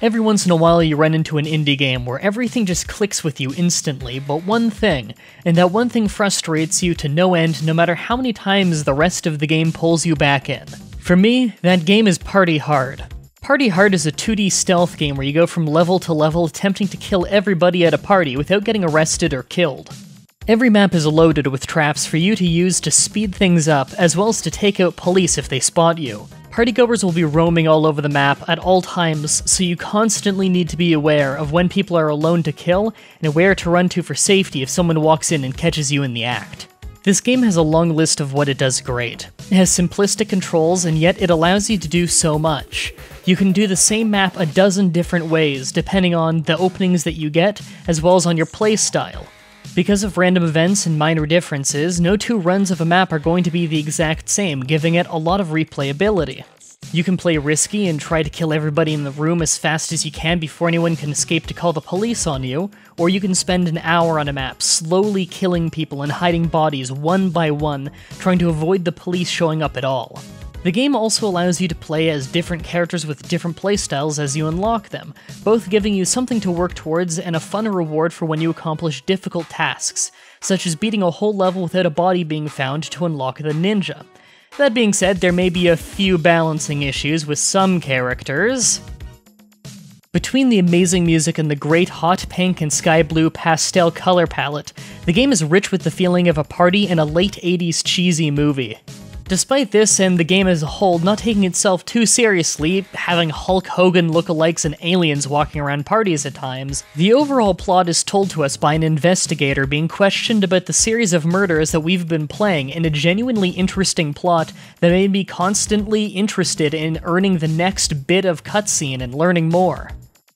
Every once in a while you run into an indie game where everything just clicks with you instantly, but one thing, and that one thing frustrates you to no end no matter how many times the rest of the game pulls you back in. For me, that game is Party Hard. Party Hard is a 2D stealth game where you go from level to level attempting to kill everybody at a party without getting arrested or killed. Every map is loaded with traps for you to use to speed things up, as well as to take out police if they spot you. Partygoers will be roaming all over the map at all times, so you constantly need to be aware of when people are alone to kill, and where to run to for safety if someone walks in and catches you in the act. This game has a long list of what it does great. It has simplistic controls, and yet it allows you to do so much. You can do the same map a dozen different ways, depending on the openings that you get, as well as on your playstyle. Because of random events and minor differences, no two runs of a map are going to be the exact same, giving it a lot of replayability. You can play risky and try to kill everybody in the room as fast as you can before anyone can escape to call the police on you, or you can spend an hour on a map slowly killing people and hiding bodies one by one, trying to avoid the police showing up at all. The game also allows you to play as different characters with different playstyles as you unlock them, both giving you something to work towards and a fun reward for when you accomplish difficult tasks, such as beating a whole level without a body being found to unlock the ninja. That being said, there may be a few balancing issues with some characters. Between the amazing music and the great hot pink and sky blue pastel color palette, the game is rich with the feeling of a party in a late 80s cheesy movie. Despite this, and the game as a whole not taking itself too seriously, having Hulk Hogan lookalikes and aliens walking around parties at times, the overall plot is told to us by an investigator being questioned about the series of murders that we've been playing in a genuinely interesting plot that made me constantly interested in earning the next bit of cutscene and learning more.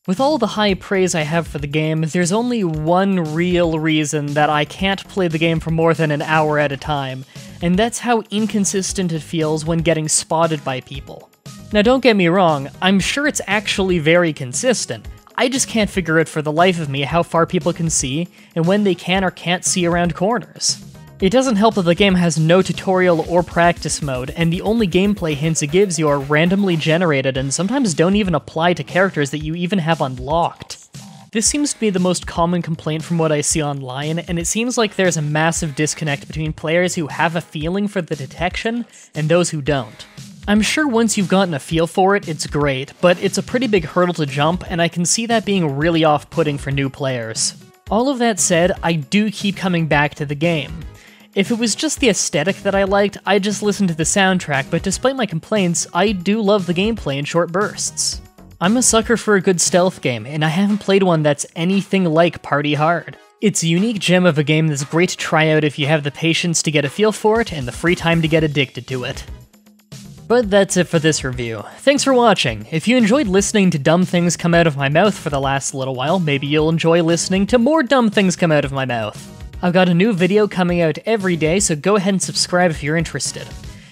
With all the high praise I have for the game, there's only one real reason that I can't play the game for more than an hour at a time, and that's how inconsistent it feels when getting spotted by people. Now don't get me wrong, I'm sure it's actually very consistent. I just can't figure out for the life of me how far people can see, and when they can or can't see around corners. It doesn't help that the game has no tutorial or practice mode, and the only gameplay hints it gives you are randomly generated and sometimes don't even apply to characters that you even have unlocked. This seems to be the most common complaint from what I see online, and it seems like there's a massive disconnect between players who have a feeling for the detection and those who don't. I'm sure once you've gotten a feel for it, it's great, but it's a pretty big hurdle to jump, and I can see that being really off-putting for new players. All of that said, I do keep coming back to the game. If it was just the aesthetic that I liked, I'd just listen to the soundtrack, but despite my complaints, I do love the gameplay in short bursts. I'm a sucker for a good stealth game, and I haven't played one that's anything like Party Hard. It's a unique gem of a game that's great to try out if you have the patience to get a feel for it and the free time to get addicted to it. But that's it for this review. Thanks for watching. If you enjoyed listening to dumb things come out of my mouth for the last little while, maybe you'll enjoy listening to more dumb things come out of my mouth. I've got a new video coming out every day, so go ahead and subscribe if you're interested.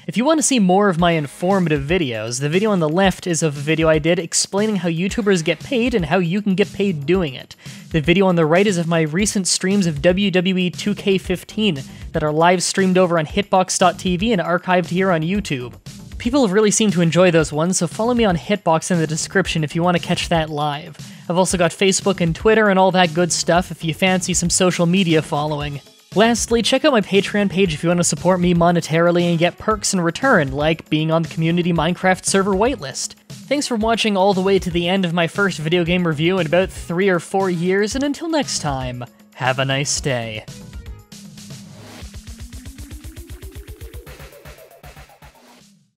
If you want to see more of my informative videos, the video on the left is of a video I did explaining how YouTubers get paid and how you can get paid doing it. The video on the right is of my recent streams of WWE 2K15 that are live streamed over on hitbox.tv and archived here on YouTube. People have really seemed to enjoy those ones, so follow me on Hitbox in the description if you want to catch that live. I've also got Facebook and Twitter and all that good stuff if you fancy some social media following. Lastly, check out my Patreon page if you want to support me monetarily and get perks in return, like being on the community Minecraft server whitelist. Thanks for watching all the way to the end of my first video game review in about 3 or 4 years, and until next time, have a nice day.